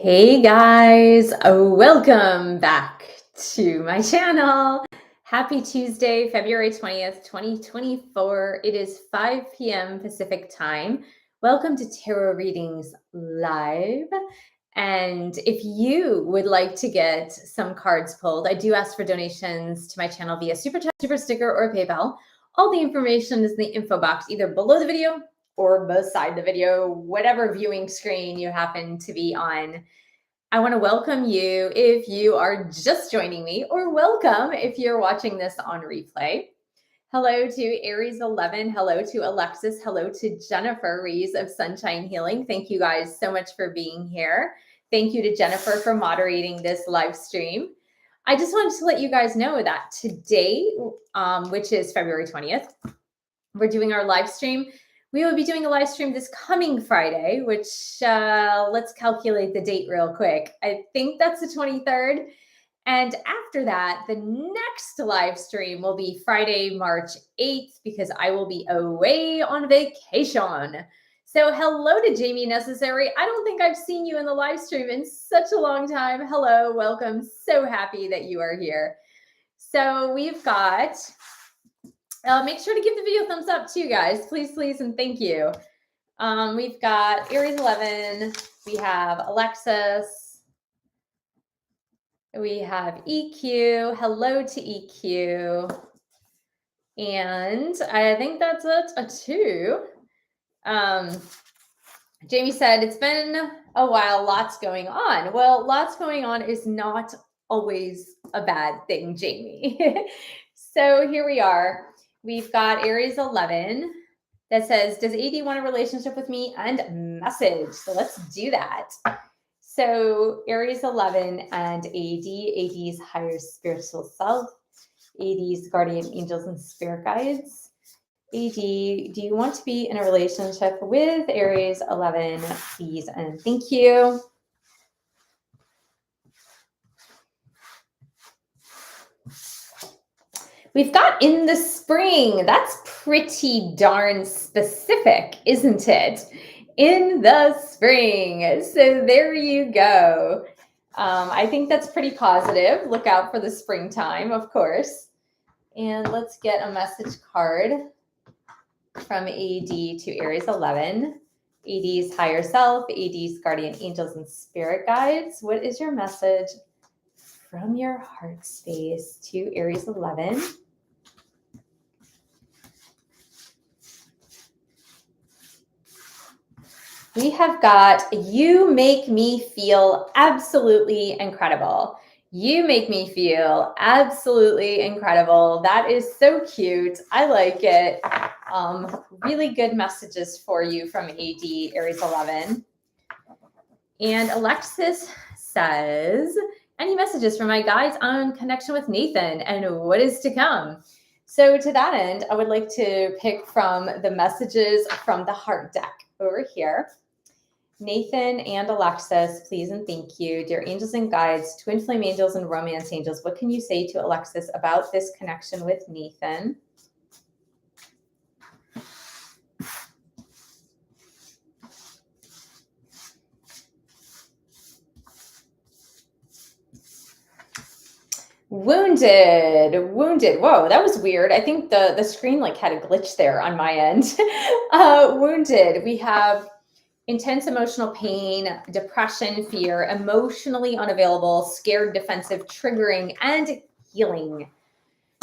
Hey guys, welcome back to my channel. Happy Tuesday, February 20th, 2024. It is 5 p.m. Pacific time. Welcome to Tarot Readings Live. And if you would like to get some cards pulled, I do ask for donations to my channel via SuperChat, SuperSticker, or PayPal. All the information is in the info box, either below the video or beside the video, whatever viewing screen you happen to be on. I want to welcome you if you are just joining me, or welcome if you're watching this on replay. Hello to Aries 11. Hello to Alexis. Hello to Jennifer Rees of Sunshine Healing. Thank you guys so much for being here. Thank you to Jennifer for moderating this live stream. I just wanted to let you guys know that today, which is February 20th, we're doing our live stream. We will be doing a live stream this coming Friday, which let's calculate the date real quick. I think that's the 23rd. And after that, the next live stream will be Friday, March 8th, because I will be away on vacation. So hello to Jamie Necessary. I don't think I've seen you in the live stream in such a long time. Hello, welcome. So happy that you are here. So we've got... make sure to give the video a thumbs up too, guys. Please, please, and thank you. We've got Aries 11. We have Alexis. We have EQ. Hello to EQ. And I think that's a 2. Jamie said, it's been a while, lots going on. Well, lots going on is not always a bad thing, Jamie. So here we are. We've got Aries 11 that says, does AD want a relationship with me? And message. So let's do that. So Aries 11 and AD's higher spiritual self, AD's guardian angels and spirit guides. AD, do you want to be in a relationship with Aries 11? Please and thank you. We've got in the spring. That's pretty darn specific, isn't it? In the spring. So there you go. I think that's pretty positive. Look out for the springtime, of course. And let's get a message card from AD to Aries 11. AD's higher self, AD's guardian angels and spirit guides. What is your message from your heart space to Aries 11? We have got, you make me feel absolutely incredible. You make me feel absolutely incredible. That is so cute. I like it. Really good messages for you from AD, Aries 11. And Alexis says, any messages from my guides on connection with Nathan and what is to come? So to that end, I would like to pick from the messages from the heart deck over here. Nathan and Alexis, please and thank you. Dear angels and guides, twin flame angels and romance angels, what can you say to Alexis about this connection with Nathan? Wounded. Whoa, that was weird. I think the screen like had a glitch there on my end. Wounded. We have intense emotional pain, depression, fear, emotionally unavailable, scared, defensive, triggering, and healing.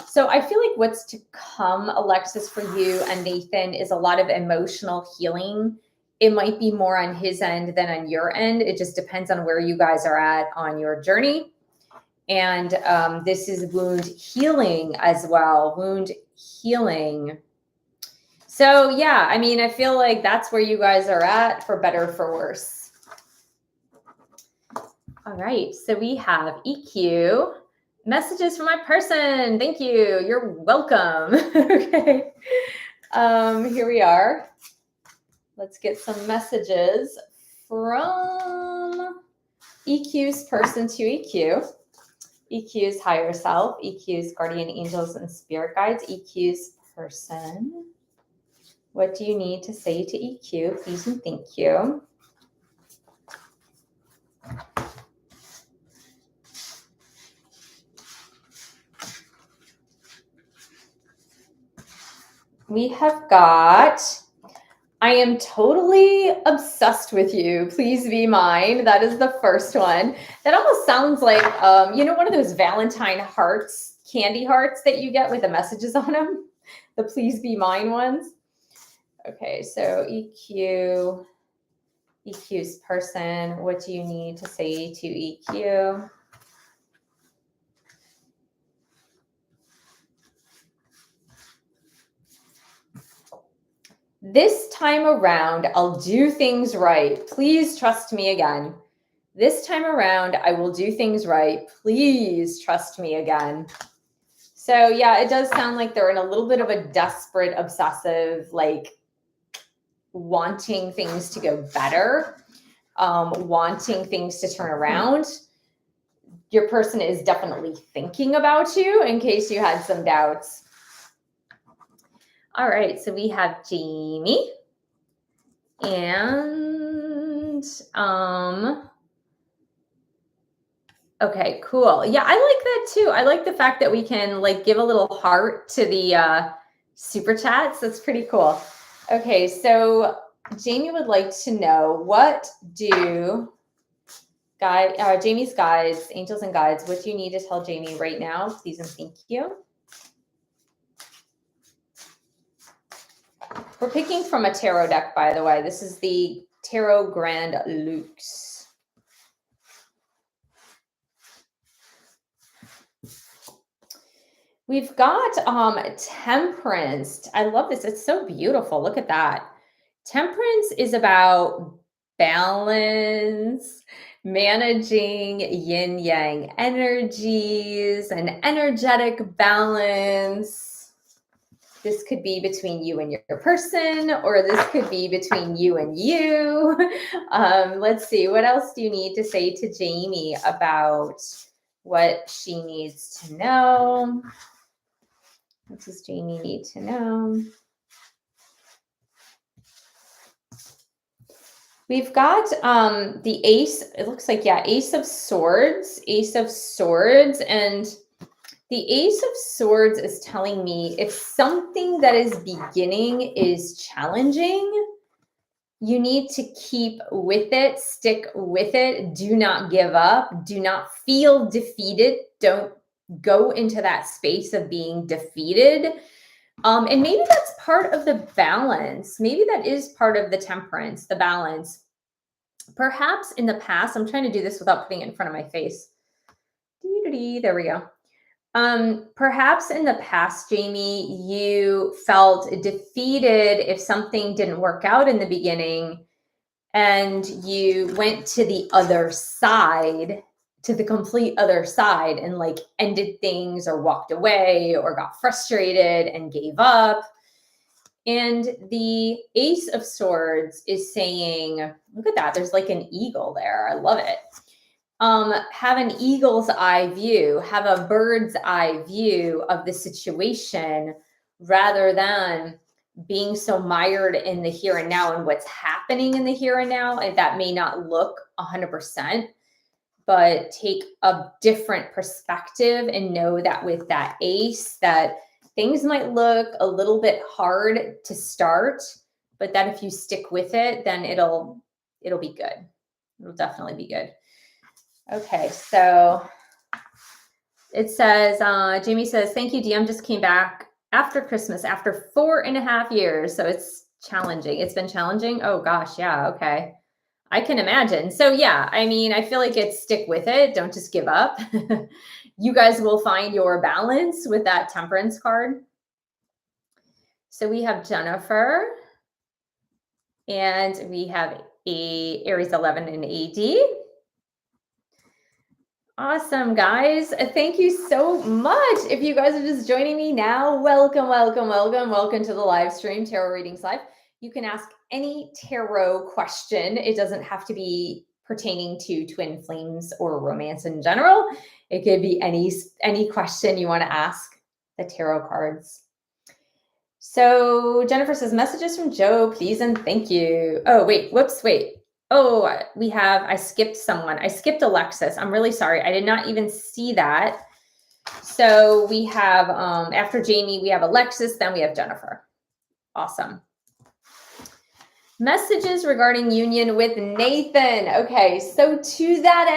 So I feel like what's to come, Alexis, for you and Nathan is a lot of emotional healing. It might be more on his end than on your end. It just depends on where you guys are at on your journey. And this is wound healing as well. Wound healing. So yeah, I mean, I feel like that's where you guys are at, for better or for worse. All right, so we have EQ. Messages from my person. Thank you. You're welcome. Okay. Here we are. Let's get some messages from EQ's person to EQ. EQ's higher self, EQ's guardian angels and spirit guides, EQ's person. What do you need to say to EQ? Please and thank you. We have got, I am totally obsessed with you. Please be mine. That is the first one. That almost sounds like, one of those Valentine hearts, candy hearts that you get with the messages on them, the please be mine ones. Okay, so EQ's person. What do you need to say to EQ? This time around, I'll do things right. Please trust me again. This time around, I will do things right. Please trust me again. So yeah, it does sound like they're in a little bit of a desperate, obsessive, like wanting things to go better, wanting things to turn around. Your person is definitely thinking about you in case you had some doubts. All right, so we have Jamie and okay, cool. Yeah, I like that too. I like the fact that we can like give a little heart to the super chats. That's pretty cool. Okay, so Jamie would like to know, what do Jamie's guides, angels and guides, what do you need to tell Jamie right now? Please and thank you. We're picking from a tarot deck, by the way. This is the Tarot Grand Luxe. We've got Temperance. I love this. It's so beautiful. Look at that. Temperance is about balance, managing yin yang energies, and energetic balance. This could be between you and your person, or this could be between you and you. Let's see. What else do you need to say to Jamie about what she needs to know? What does Jamie need to know? We've got the ace. It looks like, yeah, Ace of Swords. And the Ace of Swords is telling me if something that is beginning is challenging, you need to keep with it, stick with it. Do not give up. Do not feel defeated. Don't go into that space of being defeated. And maybe that's part of the balance. Maybe that is part of the temperance, the balance. Perhaps in the past, I'm trying to do this without putting it in front of my face. There we go. Perhaps in the past, Jamie, you felt defeated if something didn't work out in the beginning, and you went to the other side, to the complete other side, and like ended things or walked away or got frustrated and gave up. And the Ace of Swords is saying, look at that. There's like an eagle there. I love it. Have an eagle's eye view, have a bird's eye view of the situation rather than being so mired in the here and now and what's happening in the here and now. And that may not look 100%, but take a different perspective and know that with that ace, that things might look a little bit hard to start, but that if you stick with it, then it'll be good. It'll definitely be good. Okay, so it says, Jamie says, thank you, DM just came back after Christmas, after 4.5 years. So it's challenging. It's been challenging. Oh gosh, yeah, okay. I can imagine. So yeah, I mean, I feel like it's stick with it. Don't just give up. You guys will find your balance with that temperance card. So we have Jennifer, and we have a Aries 11 and AD. Awesome, guys. Thank you so much. If you guys are just joining me now, welcome, welcome, welcome. Welcome to the live stream, Tarot Readings Live. You can ask any tarot question. It doesn't have to be pertaining to twin flames or romance in general. It could be any question you want to ask the tarot cards. So Jennifer says, messages from Joe, please and thank you. Oh, wait, whoops, wait. Oh, I skipped someone. I skipped Alexis. I'm really sorry. I did not even see that. So we have, after Jamie, we have Alexis, then we have Jennifer. Awesome. Messages regarding union with Nathan. Okay, so to that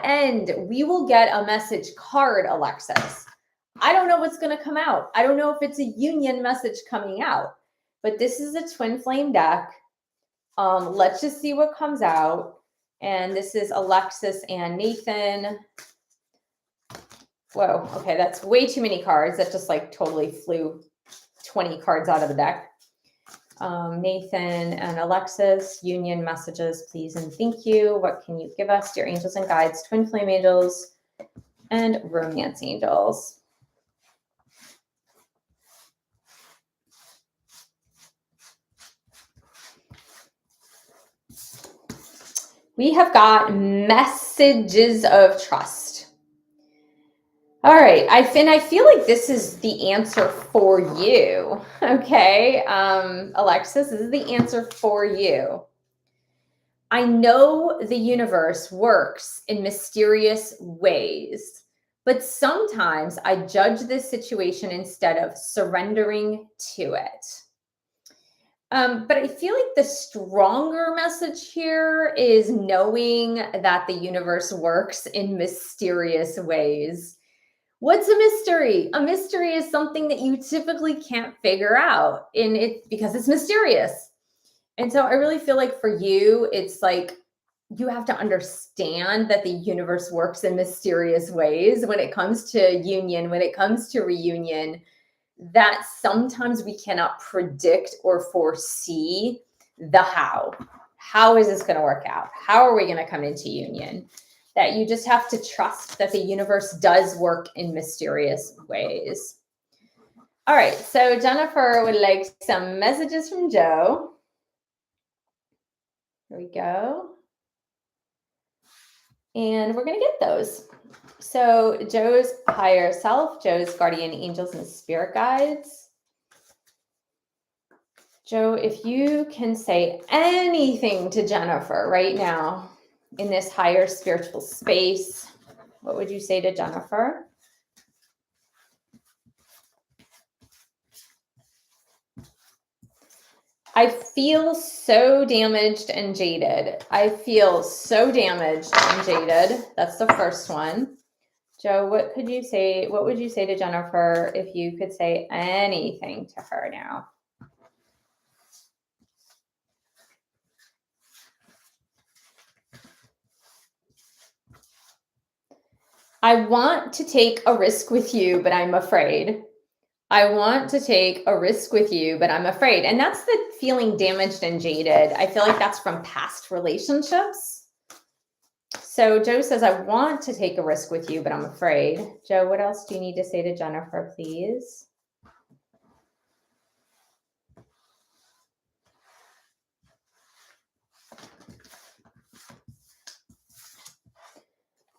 end, we will get a message card, Alexis. I don't know what's going to come out. I don't know if it's a union message coming out, but this is a twin flame deck. Let's just see what comes out. And this is Alexis and Nathan. Whoa, okay, that's way too many cards. That just like totally flew 20 cards out of the deck. Nathan and Alexis, union messages, please and thank you. What can you give us, dear angels and guides, twin flame angels, and romance angels? We have got messages of trust. All right, I feel like this is the answer for you. Okay, Alexis, this is the answer for you. I know the universe works in mysterious ways, but sometimes I judge this situation instead of surrendering to it. But I feel like the stronger message here is knowing that the universe works in mysterious ways. What's a mystery? A mystery is something that you typically can't figure out because it's mysterious. And so I really feel like for you, it's like you have to understand that the universe works in mysterious ways when it comes to union, when it comes to reunion, that sometimes we cannot predict or foresee the how. How is this going to work out? How are we going to come into union? That you just have to trust that the universe does work in mysterious ways. All right, so Jennifer would like some messages from Joe. Here we go. And we're going to get those. So Joe's higher self, Joe's guardian angels and spirit guides. Joe, if you can say anything to Jennifer right now in this higher spiritual space, what would you say to Jennifer? I feel so damaged and jaded. I feel so damaged and jaded. That's the first one. Joe, what would you say to Jennifer if you could say anything to her now? I want to take a risk with you, but I'm afraid. I want to take a risk with you, but I'm afraid. And that's the feeling damaged and jaded. I feel like that's from past relationships. So Joe says, I want to take a risk with you, but I'm afraid. Joe, what else do you need to say to Jennifer, please?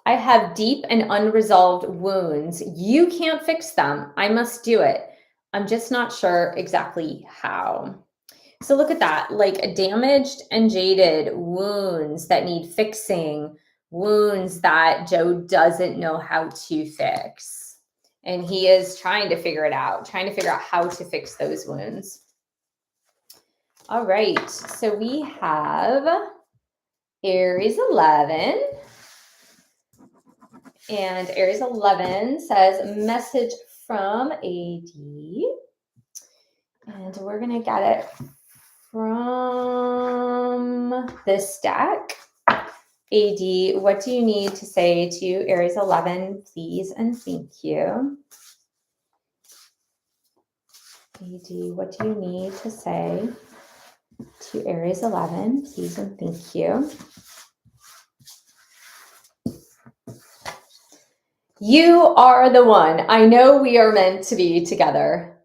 I have deep and unresolved wounds. You can't fix them. I must do it. I'm just not sure exactly how. So look at that, like damaged and jaded wounds that need fixing, wounds that Joe doesn't know how to fix. And he is trying to figure it out, trying to figure out how to fix those wounds. All right, so we have Aries 11. And Aries 11 says, message from AD. And we're going to get it from this deck. AD, what do you need to say to Aries 11, please and thank you? AD, what do you need to say to Aries 11, please and thank you? You are the one. I know we are meant to be together.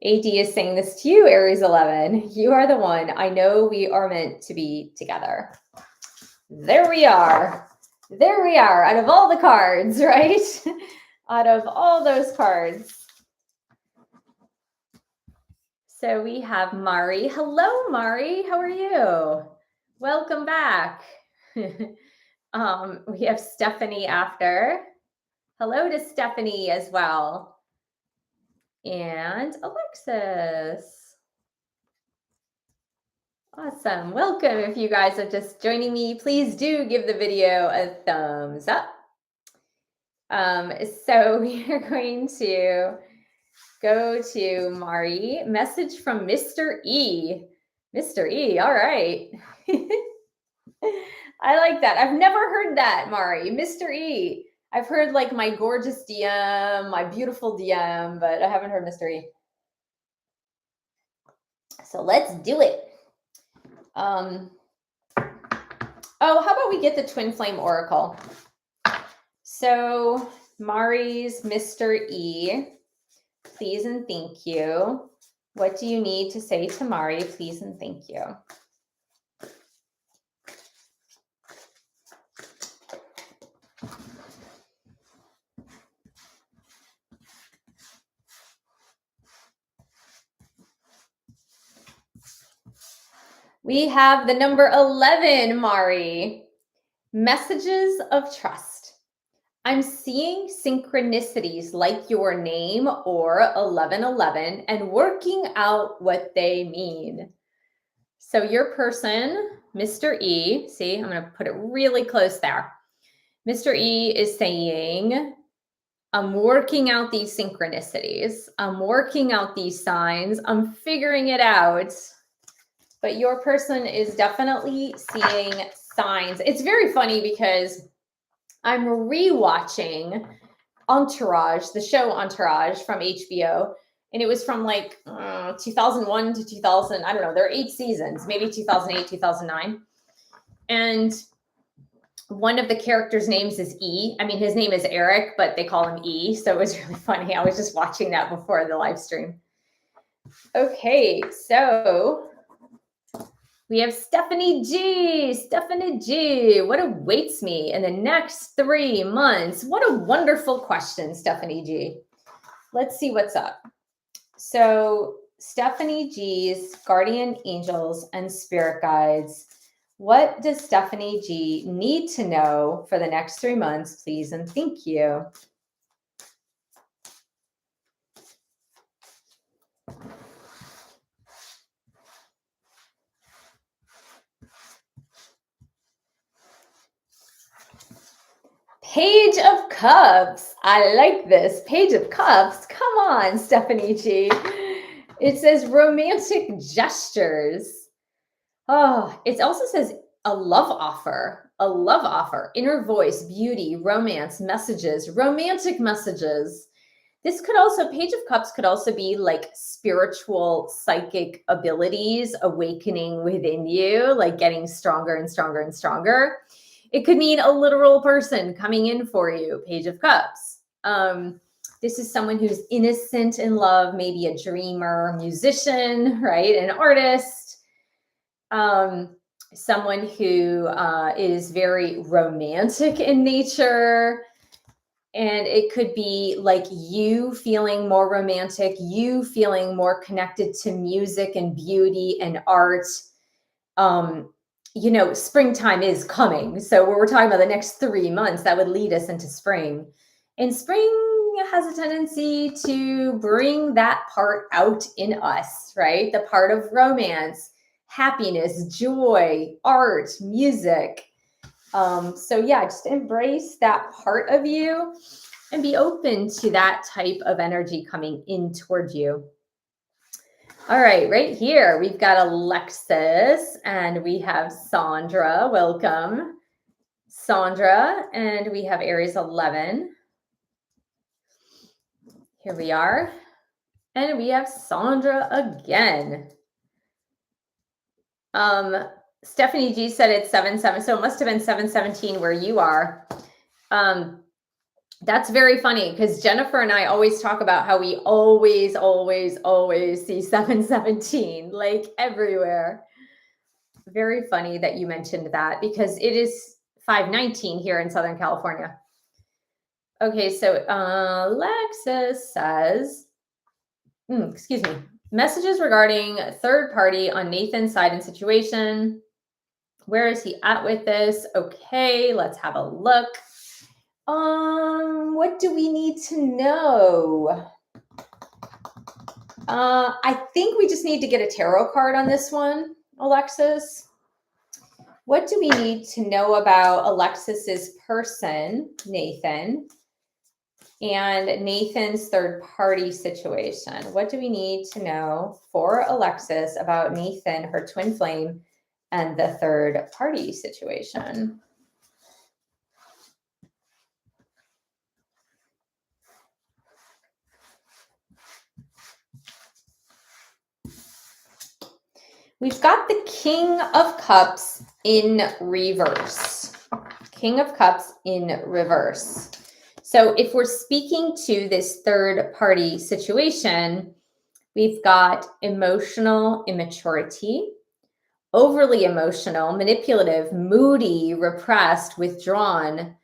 AD is saying this to you, Aries 11. You are the one. I know we are meant to be together. There we are. There we are. Out of all the cards, right? Out of all those cards. So we have Mari. Hello, Mari. How are you? Welcome back. We have Stephanie after. Hello to Stephanie as well. And Alexis. Awesome. Welcome. If you guys are just joining me, please do give the video a thumbs up. So we are going to go to Mari. Message from Mr. E. Mr. E, all right. I like that. I've never heard that, Mari. Mr. E. I've heard like my gorgeous DM, my beautiful DM, but I haven't heard Mr. E. So let's do it. Oh, how about we get the Twin Flame Oracle? So Mari's Mr. E, please and thank you. What do you need to say to Mari? Please and thank you. We have the number 11, Mari. Messages of trust. I'm seeing synchronicities like your name or 1111 and working out what they mean. So your person, Mr. E, see, I'm going to put it really close there. Mr. E is saying, I'm working out these synchronicities. I'm working out these signs. I'm figuring it out. But your person is definitely seeing signs. It's very funny because I'm rewatching Entourage, the show Entourage from HBO, and it was from like 2001 to 2000. I don't know. There are 8 seasons, maybe 2008, 2009. And one of the characters' names is E. I mean, his name is Eric, but they call him E. So it was really funny. I was just watching that before the live stream. Okay, so we have Stephanie G. Stephanie G. What awaits me in the next 3 months? What a wonderful question, Stephanie G. Let's see what's up. So Stephanie G's guardian angels and spirit guides. What does Stephanie G need to know for the next 3 months, please and thank you? Page of Cups. I like this. Page of Cups. Come on, Stephanie G. It says romantic gestures. Oh, it also says a love offer. A love offer. Inner voice, beauty, romance, messages, romantic messages. This could also, Page of Cups could also be like spiritual, psychic abilities awakening within you, like getting stronger and stronger and stronger. It could mean a literal person coming in for you, Page of Cups. This is someone who's innocent in love, maybe a dreamer, musician, right? An artist. Someone who is very romantic in nature. And it could be like you feeling more romantic, you feeling more connected to music and beauty and art. You know, springtime is coming. So when we're talking about the next 3 months, that would lead us into spring. And spring has a tendency to bring that part out in us, right? The part of romance, happiness, joy, art, music. So yeah, just embrace that part of you and be open to that type of energy coming in toward you. All right here, we've got Alexis and we have Sandra. Welcome, Sandra. And we have Aries 11. Here we are. And we have Sandra again. Stephanie G said it's 7-7, so it must have been 7-17 where you are. That's very funny because Jennifer and I always talk about how we always see 7-17, like everywhere. Very funny that you mentioned that because it is 5-19 here in Southern California. Okay, so Alexis says, excuse me, messages regarding third party on Nathan's side and situation. Where is he at with this? Okay, let's have a look. What do we need to know? I think we just need to get a tarot card on this one, Alexis. What do we need to know about Alexis's person, Nathan, and Nathan's third party situation? What do we need to know for Alexis about Nathan, her twin flame, and the third party situation? We've got the King of Cups in reverse. King of Cups in reverse. So if we're speaking to this third party situation, we've got emotional immaturity, overly emotional, manipulative, moody, repressed, withdrawn.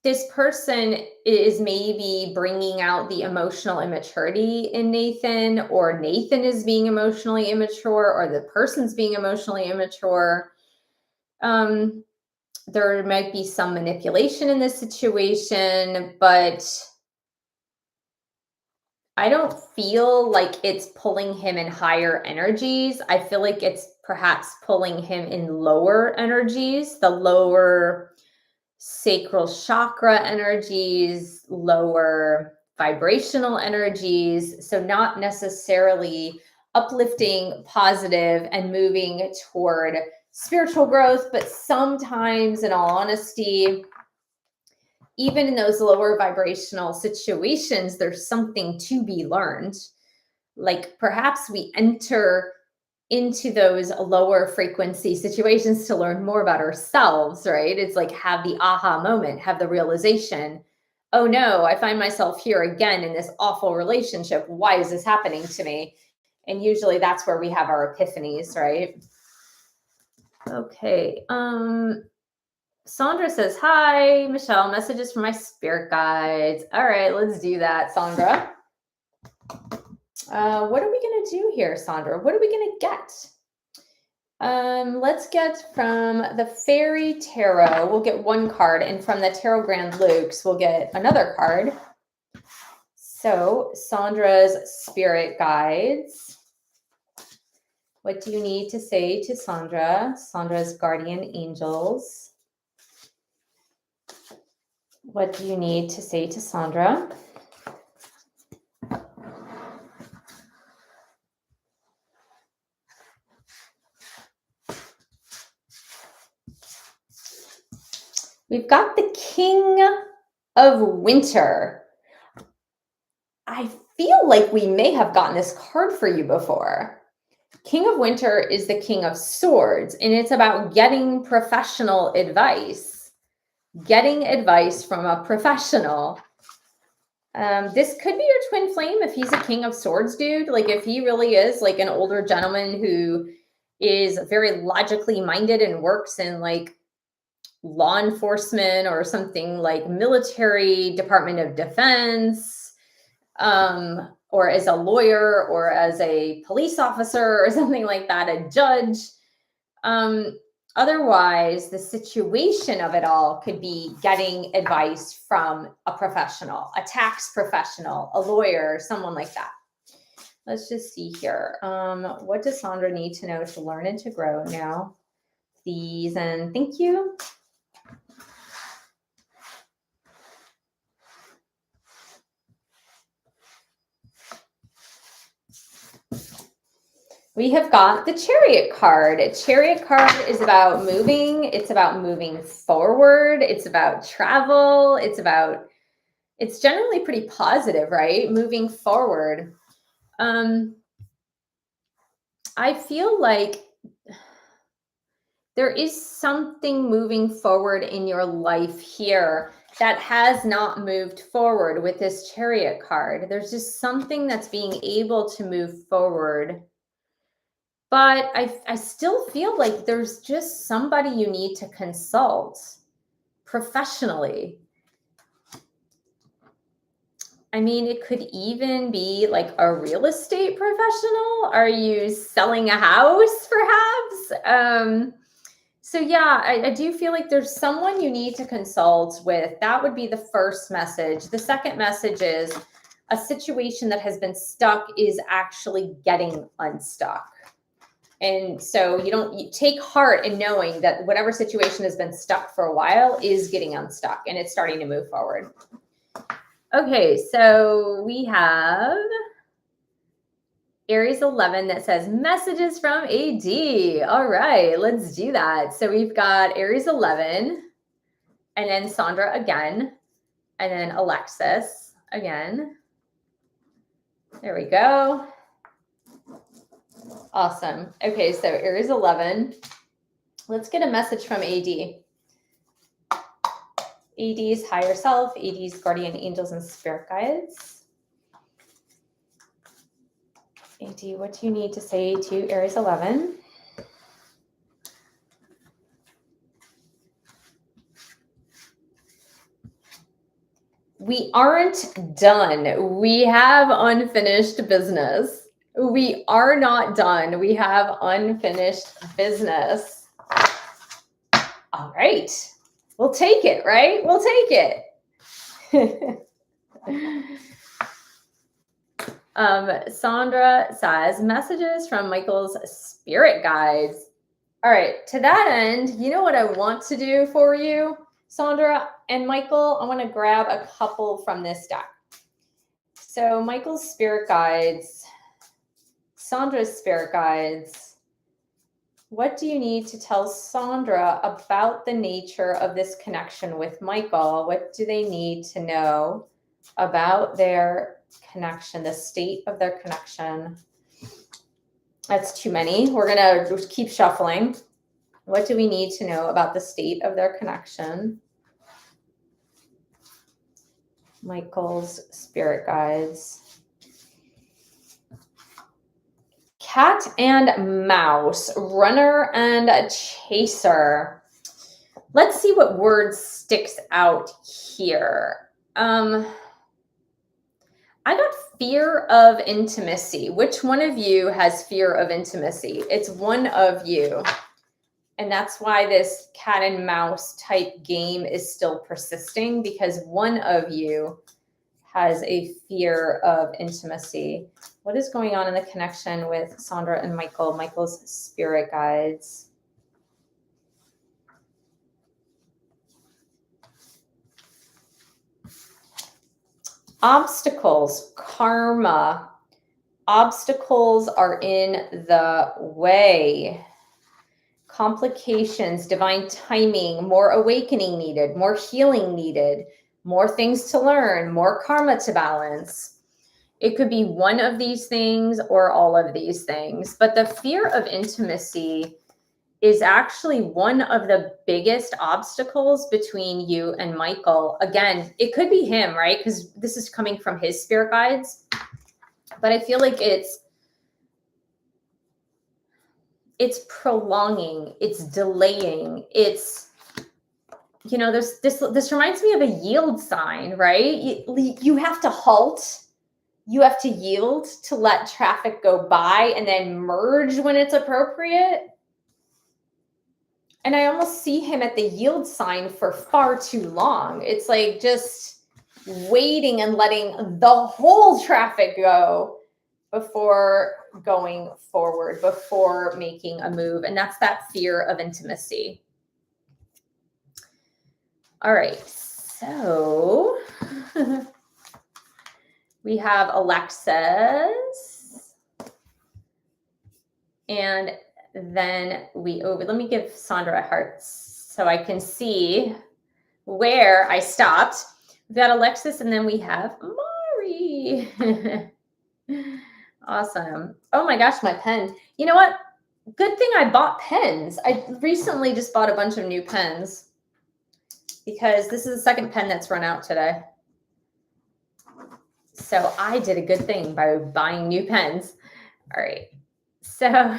This person is maybe bringing out the emotional immaturity in Nathan, or Nathan is being emotionally immature, or the person's being emotionally immature. There might be some manipulation in this situation, but I don't feel like it's pulling him in higher energies. I feel like it's perhaps pulling him in lower energies, the lower sacral chakra energies, lower vibrational energies. So not necessarily uplifting, positive, and moving toward spiritual growth, but sometimes, in all honesty, even in those lower vibrational situations, there's something to be learned. Like perhaps we enter into those lower frequency situations to learn more about ourselves, right? It's like have the aha moment, have the realization, oh no, I find myself here again in this awful relationship. Why is this happening to me? And usually that's where we have our epiphanies, right? Okay. Sandra says, hi, Michelle, messages from my spirit guides. All right, let's do that, Sandra. What are we going to do here, Sandra? What are we going to get? Let's get from the Fairy Tarot. We'll get one card, and from the Tarot Grand Lux, we'll get another card. So, Sandra's spirit guides. What do you need to say to Sandra? Sandra's guardian angels. What do you need to say to Sandra? We've got the King of Winter. I feel like we may have gotten this card for you before. King of Winter is the King of Swords, and it's about getting professional advice. Getting advice from a professional. This could be your twin flame if he's a King of Swords dude. Like if he really is like an older gentleman who is very logically minded and works in like law enforcement or something like military, Department of Defense, or as a lawyer or as a police officer or something like that, a judge. Otherwise, the situation of it all could be getting advice from a professional, a tax professional, a lawyer, someone like that. Let's just see here. What does Sandra need to know to learn and to grow now? Please and thank you. We have got the Chariot card. A Chariot card is about moving. It's about moving forward. It's about travel. It's generally pretty positive, right? Moving forward. I feel like there is something moving forward in your life here that has not moved forward with this Chariot card. There's just something that's being able to move forward. But I still feel like there's just somebody you need to consult professionally. I mean, it could even be like a real estate professional. Are you selling a house, perhaps? So yeah, I do feel like there's someone you need to consult with. That would be the first message. The second message is a situation that has been stuck is actually getting unstuck. And so you take heart in knowing that whatever situation has been stuck for a while is getting unstuck and it's starting to move forward. Okay, so we have Aries 11 that says messages from AD. All right, let's do that. So we've got Aries 11 and then Sandra again, and then Alexis again. There we go. Awesome. Okay, so Aries 11. Let's get a message from AD. AD's higher self, AD's guardian angels and spirit guides. AD, what do you need to say to Aries 11? We aren't done. We have unfinished business. We are not done. We have unfinished business. All right. We'll take it, right? We'll take it. Sandra says, messages from Michael's spirit guides. All right, to that end, you know what I want to do for you, Sandra and Michael? I want to grab a couple from this deck. So Michael's spirit guides, Sandra's spirit guides. What do you need to tell Sandra about the nature of this connection with Michael? What do they need to know about their connection, the state of their connection? That's too many. We're going to keep shuffling. What do we need to know about the state of their connection? Michael's spirit guides. Cat and mouse, runner and chaser. Let's see what word sticks out here. I got fear of intimacy. Which one of you has fear of intimacy? It's one of you. And that's why this cat and mouse type game is still persisting, because one of you has a fear of intimacy. What is going on in the connection with Sandra and Michael, Michael's spirit guides? Obstacles, karma. Obstacles are in the way. Complications, divine timing, more awakening needed, more healing needed, more things to learn, more karma to balance. It could be one of these things or all of these things, but the fear of intimacy is actually one of the biggest obstacles between you and Michael. Again, it could be him, right? Because this is coming from his spirit guides, but I feel like it's prolonging, it's delaying, it's, you know, this reminds me of a yield sign, right? You have to halt, you have to yield to let traffic go by and then merge when it's appropriate. And I almost see him at the yield sign for far too long. It's like just waiting and letting the whole traffic go before going forward, before making a move. And that's that fear of intimacy. All right, so we have Alexis. And then let me give Sandra a heart so I can see where I stopped. We've got Alexis, and then we have Mari. Awesome. Oh my gosh, my pen. You know what? Good thing I bought pens. I recently just bought a bunch of new pens because this is the second pen that's run out today. So I did a good thing by buying new pens. All right. So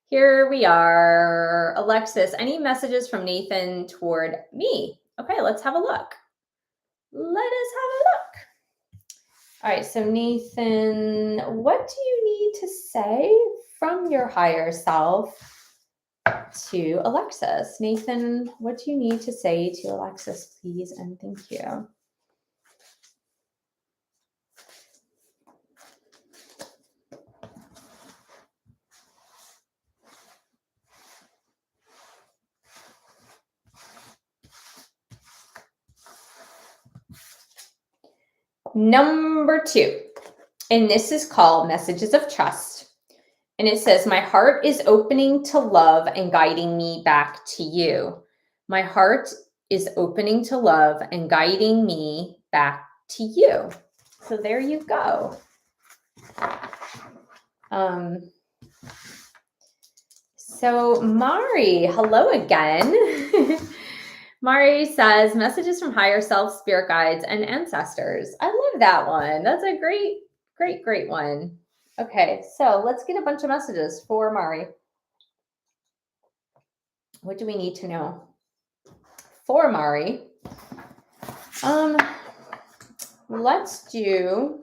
here we are. Alexis, any messages from Nathan toward me? Okay, let's have a look. Let us have a look. All right, so Nathan, what do you need to say from your higher self to Alexis? Nathan, what do you need to say to Alexis, please? And thank you. Number 2, and this is called Messages of Trust. And it says, my heart is opening to love and guiding me back to you. My heart is opening to love and guiding me back to you. So there you go. So Mari, hello again. Mari says, messages from higher self, spirit guides, and ancestors. I love that one. That's a great one. Okay, so let's get a bunch of messages for Mari. What do we need to know for Mari? Let's do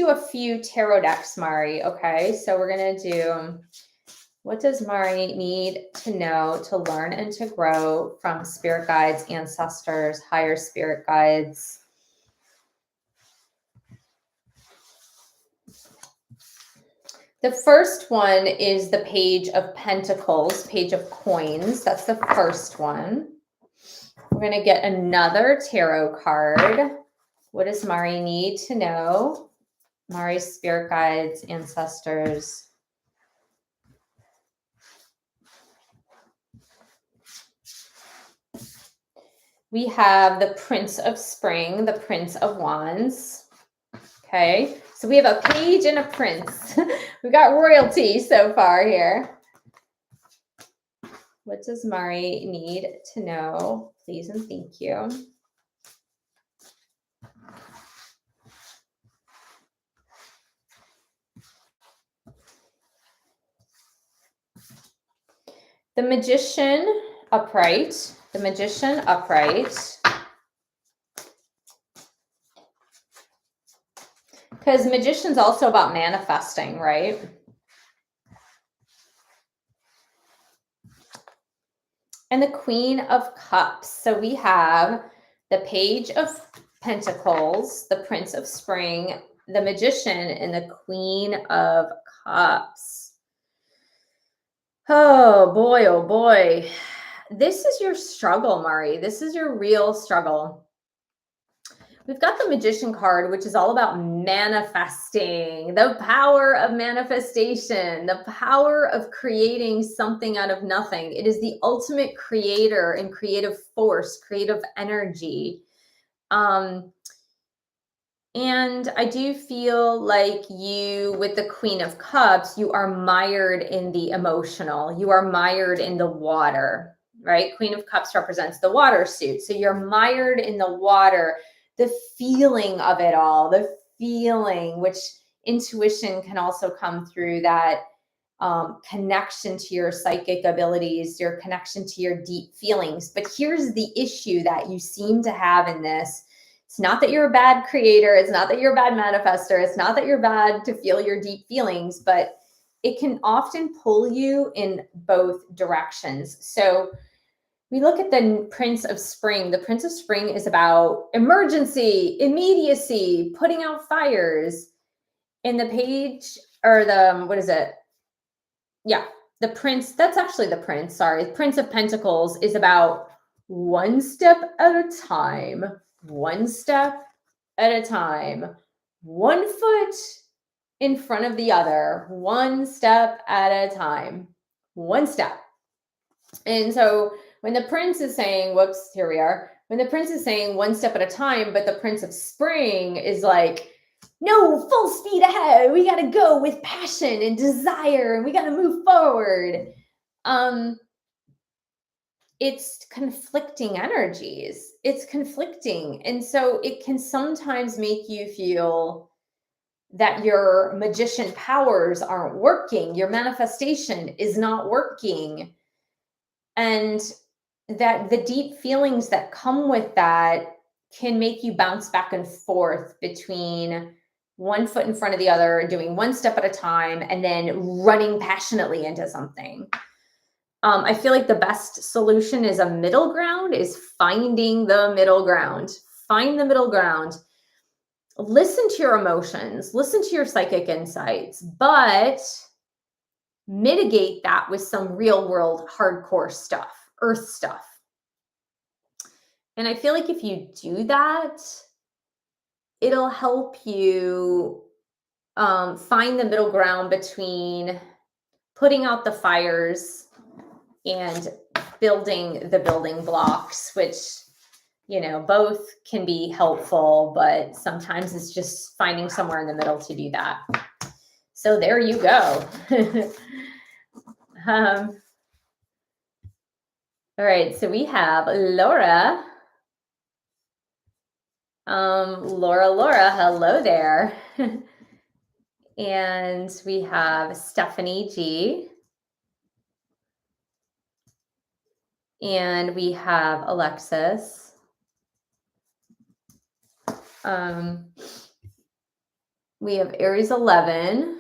a few tarot decks, Mari. Okay, so we're gonna do, what does Mari need to know to learn and to grow from spirit guides, ancestors, higher spirit guides? The first one is the Page of Pentacles, Page of Coins. That's the first one. We're going to get another tarot card. What does Mari need to know? Mari's spirit guides, ancestors. We have the Prince of Spring, the Prince of Wands. Okay, so we have a page and a prince. We've got royalty so far here. What does Mari need to know? Please and thank you. The Magician upright. The Magician upright. Because Magician's also about manifesting, right? And the Queen of Cups. So we have the Page of Pentacles, the Prince of Spring, the Magician, and the Queen of Cups. Oh boy. This is your struggle, Mari. This is your real struggle. We've got the Magician card, which is all about manifesting, the power of manifestation, the power of creating something out of nothing. It is the ultimate creator and creative force, creative energy. And I do feel like you, with the Queen of Cups, you are mired in the emotional. You are mired in the water, right? Queen of Cups represents the water suit. So you're mired in the water. The feeling of it all, the feeling, which intuition can also come through that connection to your psychic abilities, your connection to your deep feelings. But here's the issue that you seem to have in this. It's not that you're a bad creator. It's not that you're a bad manifester. It's not that you're bad to feel your deep feelings, but it can often pull you in both directions. So we look at the Prince of Spring. The Prince of Spring is about emergency, immediacy, putting out fires. In the page, or the, what is it? Yeah, the Prince, that's actually the Prince, sorry. Prince of Pentacles is about one step at a time, one step at a time, one foot in front of the other, one step at a time, one step. And so when the Prince is saying, whoops, here we are. When the Prince is saying one step at a time, but the Prince of Spring is like, no, full speed ahead. We got to go with passion and desire, and we got to move forward. It's conflicting energies. It's conflicting. And so it can sometimes make you feel that your magician powers aren't working. Your manifestation is not working. And that the deep feelings that come with that can make you bounce back and forth between one foot in front of the other, doing one step at a time, and then running passionately into something. I feel like the best solution is a middle ground, is finding the middle ground. Find the middle ground. Listen to your emotions, listen to your psychic insights, but mitigate that with some real world hardcore stuff, earth stuff. And I feel like if you do that, it'll help you find the middle ground between putting out the fires and building the building blocks, which, you know, both can be helpful, but sometimes it's just finding somewhere in the middle to do that. So there you go. All right, so we have Laura. Laura, hello there. And we have Stephanie G. And we have Alexis. We have Aries 11.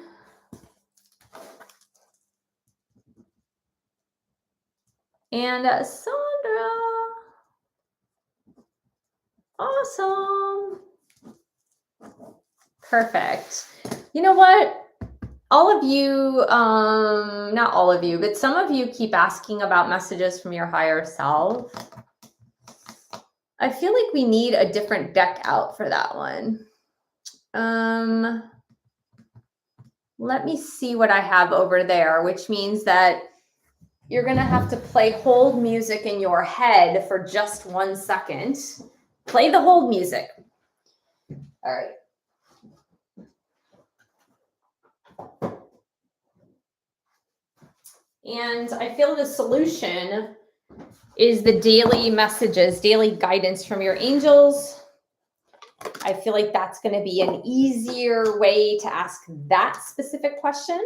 And Sandra. Awesome. Perfect. You know what? All of you, not all of you, but some of you keep asking about messages from your higher self. I feel like we need a different deck out for that one. Let me see what I have over there, which means that you're going to have to play hold music in your head for just 1 second. Play the hold music. All right. And I feel the solution is the daily messages, daily guidance from your angels. I feel like that's going to be an easier way to ask that specific question.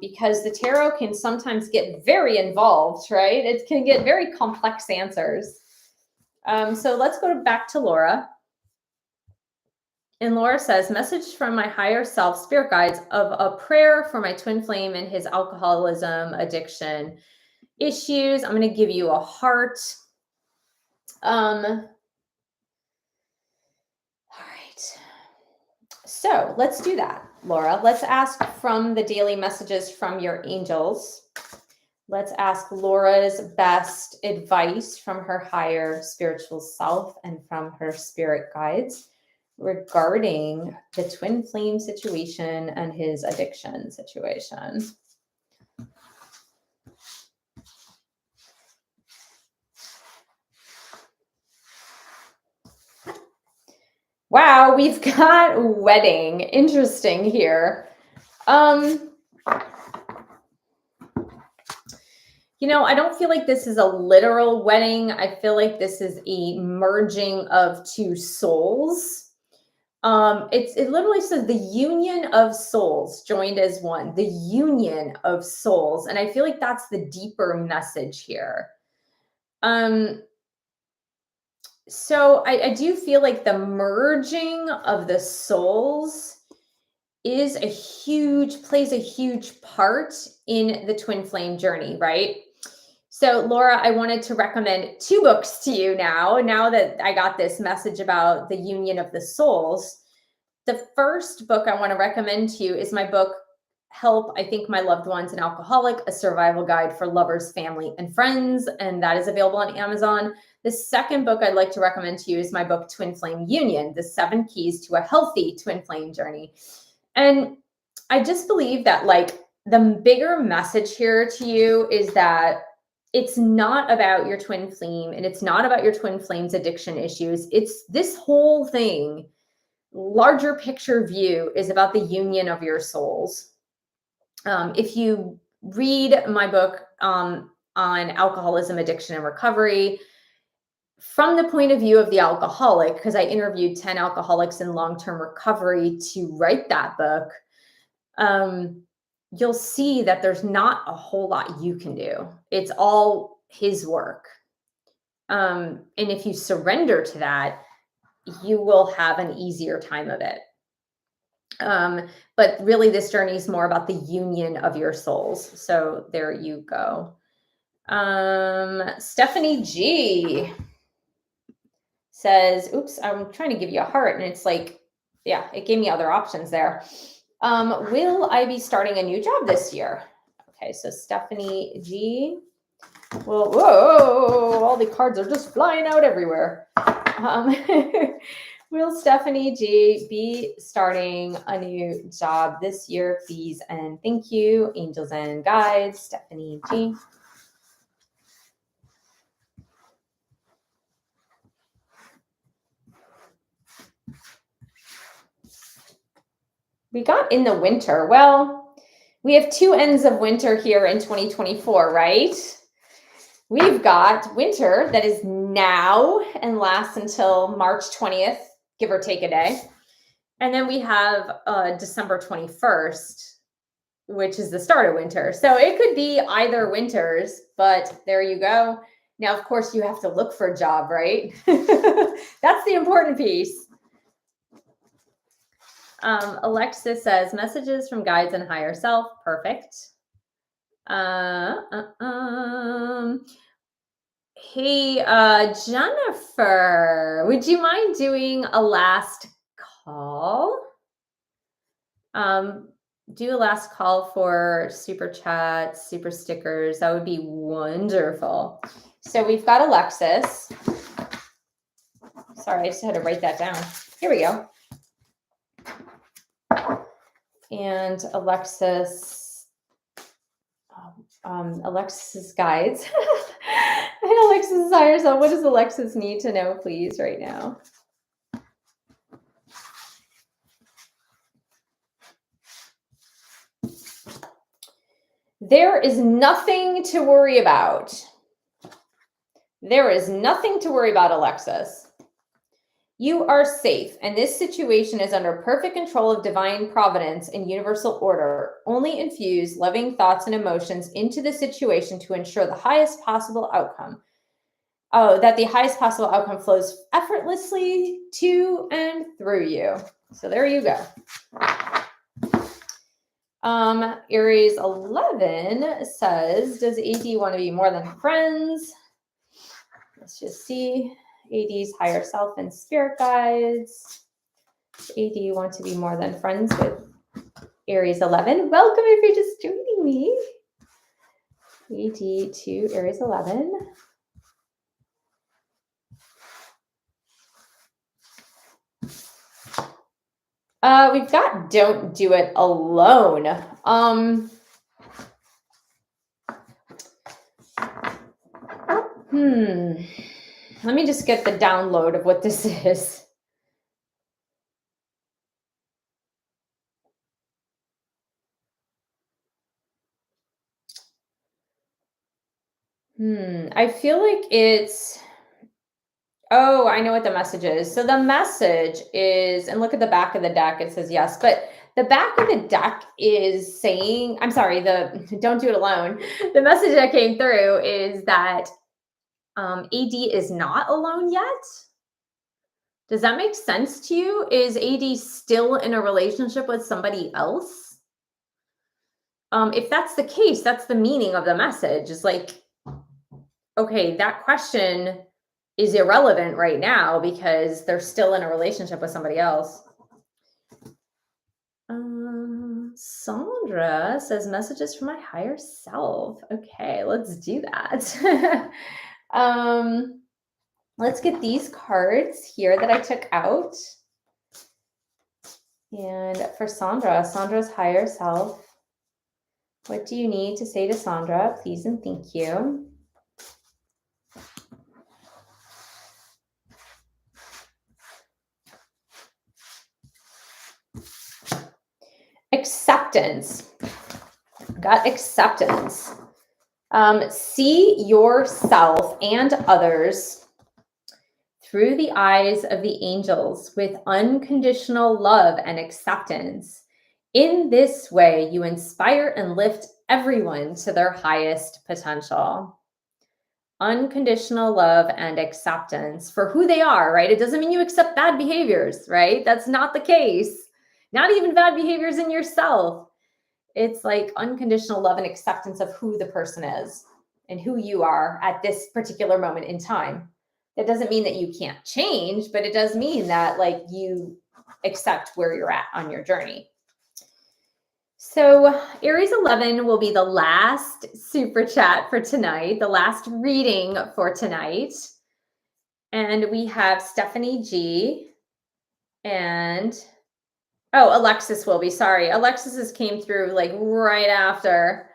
Because the tarot can sometimes get very involved, right? It can get very complex answers. So let's go back to Laura. And Laura says, message from my higher self, spirit guides, of a prayer for my twin flame and his alcoholism, addiction issues. I'm going to give you a heart. All right. So let's do that, Laura. Let's ask from the daily messages from your angels. Let's ask Laura's best advice from her higher spiritual self and from her spirit guides regarding the twin flame situation and his addiction situation. Wow, we've got wedding. Interesting here. You know, I don't feel like this is a literal wedding. I feel like this is a merging of two souls. It literally says the union of souls joined as one, the union of souls. And I feel like that's the deeper message here. So I do feel like the merging of the souls plays a huge part in the twin flame journey, right? So Laura, I wanted to recommend 2 books to you now that I got this message about the union of the souls. The first book I want to recommend to you is my book, Help, I Think My Loved One's an Alcoholic, a survival guide for lovers, family, and friends. And that is available on Amazon. The second book I'd like to recommend to you is my book, Twin Flame Union, the 7 Keys to a Healthy Twin Flame Journey. And I just believe that like the bigger message here to you is that it's not about your twin flame and it's not about your twin flame's addiction issues. It's this whole thing, larger picture view, is about the union of your souls. If you read my book on alcoholism, addiction, and recovery, from the point of view of the alcoholic, because I interviewed 10 alcoholics in long-term recovery to write that book, you'll see that there's not a whole lot you can do. It's all his work. And if you surrender to that, you will have an easier time of it. But really, this journey is more about the union of your souls. So there you go. Stephanie G says, oops, I'm trying to give you a heart. And it's like, yeah, it gave me other options there. Will I be starting a new job this year? Okay, so Stephanie G. Well, whoa, all the cards are just flying out everywhere. Will Stephanie G be starting a new job this year, please? And thank you, angels and guides, Stephanie G. We got in the winter. Well, we have two ends of winter here in 2024, right? We've got winter that is now and lasts until March 20th, give or take a day. And then we have December 21st, which is the start of winter. So it could be either winters, but there you go. Now, of course, you have to look for a job, right? That's the important piece. Alexis says, messages from guides and higher self. Perfect. Hey, Jennifer, would you mind doing a last call? Do a last call for SuperChat, super stickers. That would be wonderful. So we've got Alexis. Sorry, I just had to write that down. Here we go. And Alexis, Alexis's guides. And Alexis higher self. What does Alexis need to know, please, right now? There is nothing to worry about. There is nothing to worry about, Alexis. You are safe, and this situation is under perfect control of divine providence and universal order. Only infuse loving thoughts and emotions into the situation to ensure the highest possible outcome. Oh, that the highest possible outcome flows effortlessly to and through you. So there you go. Aries 11 says, does AD want to be more than friends? Let's just see. AD's higher self and spirit guides. AD want to be more than friends with Aries 11. Welcome if you're just joining me. AD to Aries 11. We've got don't do it alone. Let me just get the download of what this is. I feel like it's, oh, I know what the message is. So the message is, and look at the back of the deck, it says yes, but the back of the deck is saying, I'm sorry, the don't do it alone. The message that came through is that AD is not alone yet. Does that make sense to you? Is AD still in a relationship with somebody else? If that's the case, that's the meaning of the message. It's like, okay, that question is irrelevant right now because they're still in a relationship with somebody else. Sandra says messages from my higher self. Okay, let's do that. Let's get these cards here that I took out. And for Sandra, Sandra's higher self, what do you need to say to Sandra? Please and thank you. Acceptance. Got acceptance. See yourself and others through the eyes of the angels with unconditional love and acceptance. In this way, you inspire and lift everyone to their highest potential. unconditional love and acceptance for who they are, right? It doesn't mean you accept bad behaviors, right? That's not the case. Not even bad behaviors in yourself. It's like unconditional love and acceptance of who the person is and who you are at this particular moment in time. That doesn't mean that you can't change, but it does mean that like you accept where you're at on your journey. So Aries 11 will be the last super chat for tonight, the last reading for tonight. And we have Stephanie G and, oh, Alexis will be, sorry. Alexis's came through like right after.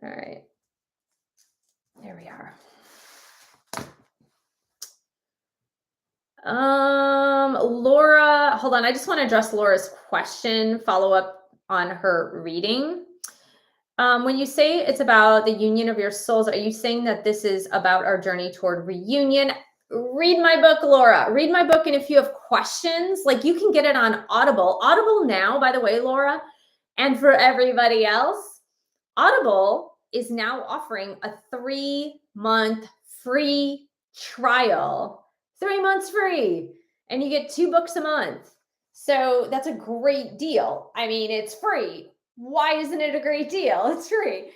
All right, there we are. Laura, hold on. I just want to address Laura's question, follow up on her reading. When you say it's about the union of your souls, are you saying that this is about our journey toward reunion? Read my book, Laura. Read my book. And if you have questions, like you can get it on Audible. Audible now, by the way, Laura, and for everybody else, Audible is now offering a 3-month free trial. 3 months free, and you get 2 books a month. So that's a great deal. I mean, it's free. Why isn't it a great deal? It's free.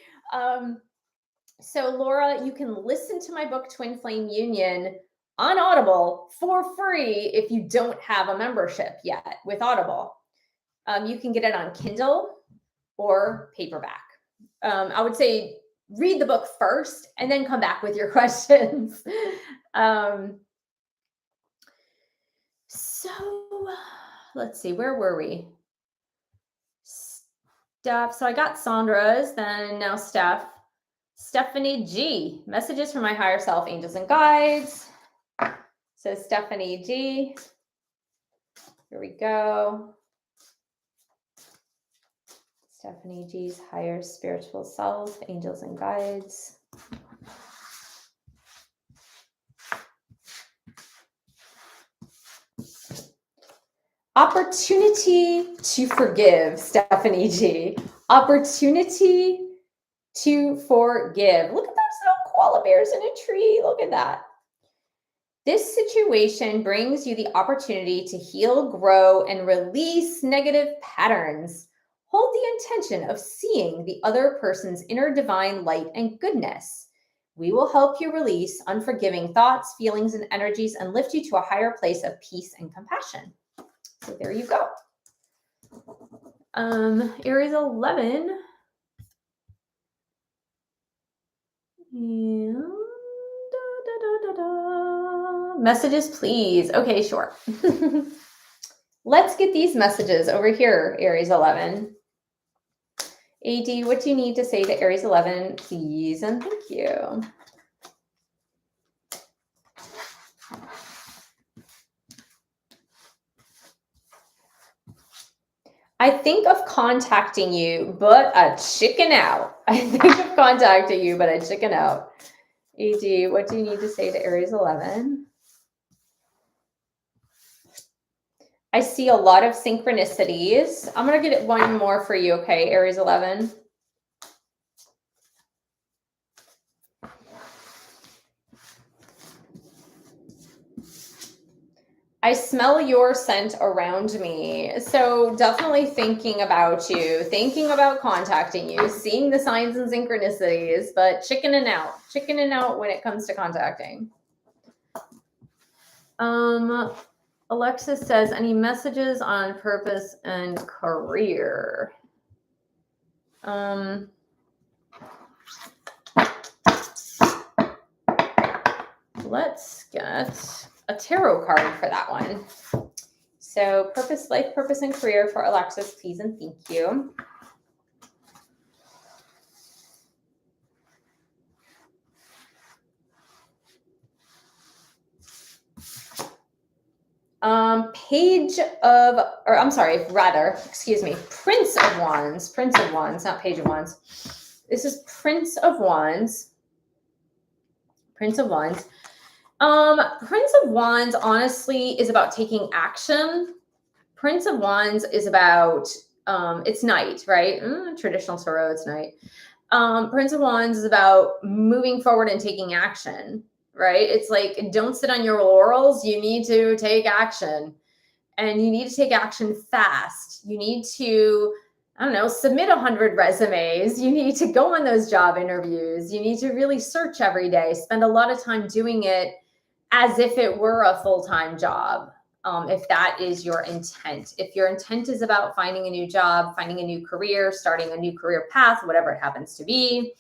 So Laura, you can listen to my book, Twin Flame Union, on Audible for free if you don't have a membership yet with Audible. You can get it on Kindle or paperback. I would say read the book first and then come back with your questions. So let's see, where were we? Steph. So I got Sandra's, then now Steph. Stephanie G. Messages from my higher self, angels and guides. So Stephanie G. Here we go. Stephanie G's higher spiritual self, angels and guides. Opportunity to forgive, Stephanie G. Opportunity to forgive. Look at those little koala bears in a tree. Look at that. This situation brings you the opportunity to heal, grow, and release negative patterns. Hold the intention of seeing the other person's inner divine light and goodness. We will help you release unforgiving thoughts, feelings, and energies and lift you to a higher place of peace and compassion. So there you go. Aries 11. And messages, please. Okay, sure. Let's get these messages over here, Aries 11. AD, what do you need to say to Aries 11, please? And thank you. I think of contacting you, but I chicken out. I think of contacting you, but I chicken out. AD, what do you need to say to Aries 11? I see a lot of synchronicities. I'm going to get one more for you, okay, Aries 11? I smell your scent around me. So definitely thinking about you, thinking about contacting you, seeing the signs and synchronicities, but chickening out when it comes to contacting. Alexis says, any messages on purpose and career? Let's get a tarot card for that one. So purpose, life, purpose, and career for Alexis, please and thank you. Prince of Wands, not Page of Wands. This is Prince of Wands. Prince of Wands, honestly, is about taking action. Prince of Wands is about, it's night, right? Traditional tarot, it's night. Prince of Wands is about moving forward and taking action, right? It's like, don't sit on your laurels. You need to take action, and you need to take action fast. You need to, I don't know, submit 100 resumes. You need to go on those job interviews. You need to really search every day, spend a lot of time doing it as if it were a full-time job. If that is your intent. If your intent is about finding a new job, finding a new career, starting a new career path, whatever it happens to be,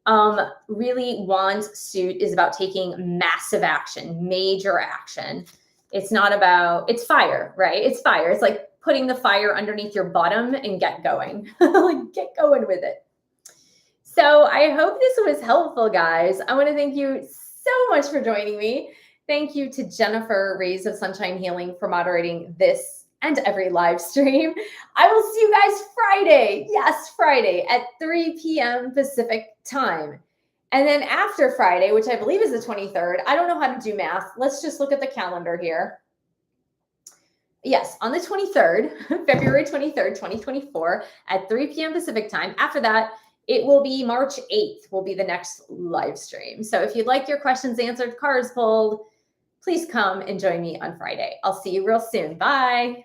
really Wands suit is about taking massive action, major action. It's not about, it's fire, right? It's fire. It's like putting the fire underneath your bottom and get going. Like, get going with it. So I hope this was helpful, guys. I want to thank you so much for joining me. Thank you to Jennifer, Rays of Sunshine Healing, for moderating this and every live stream. I will see you guys Friday. Yes, Friday at 3 p.m. Pacific time. And then after Friday, which I believe is the 23rd, I don't know how to do math. Let's just look at the calendar here. Yes, on the 23rd, February 23rd, 2024 at 3 p.m. Pacific time. After that, it will be March 8th will be the next live stream. So if you'd like your questions answered, cards pulled, please come and join me on Friday. I'll see you real soon. Bye.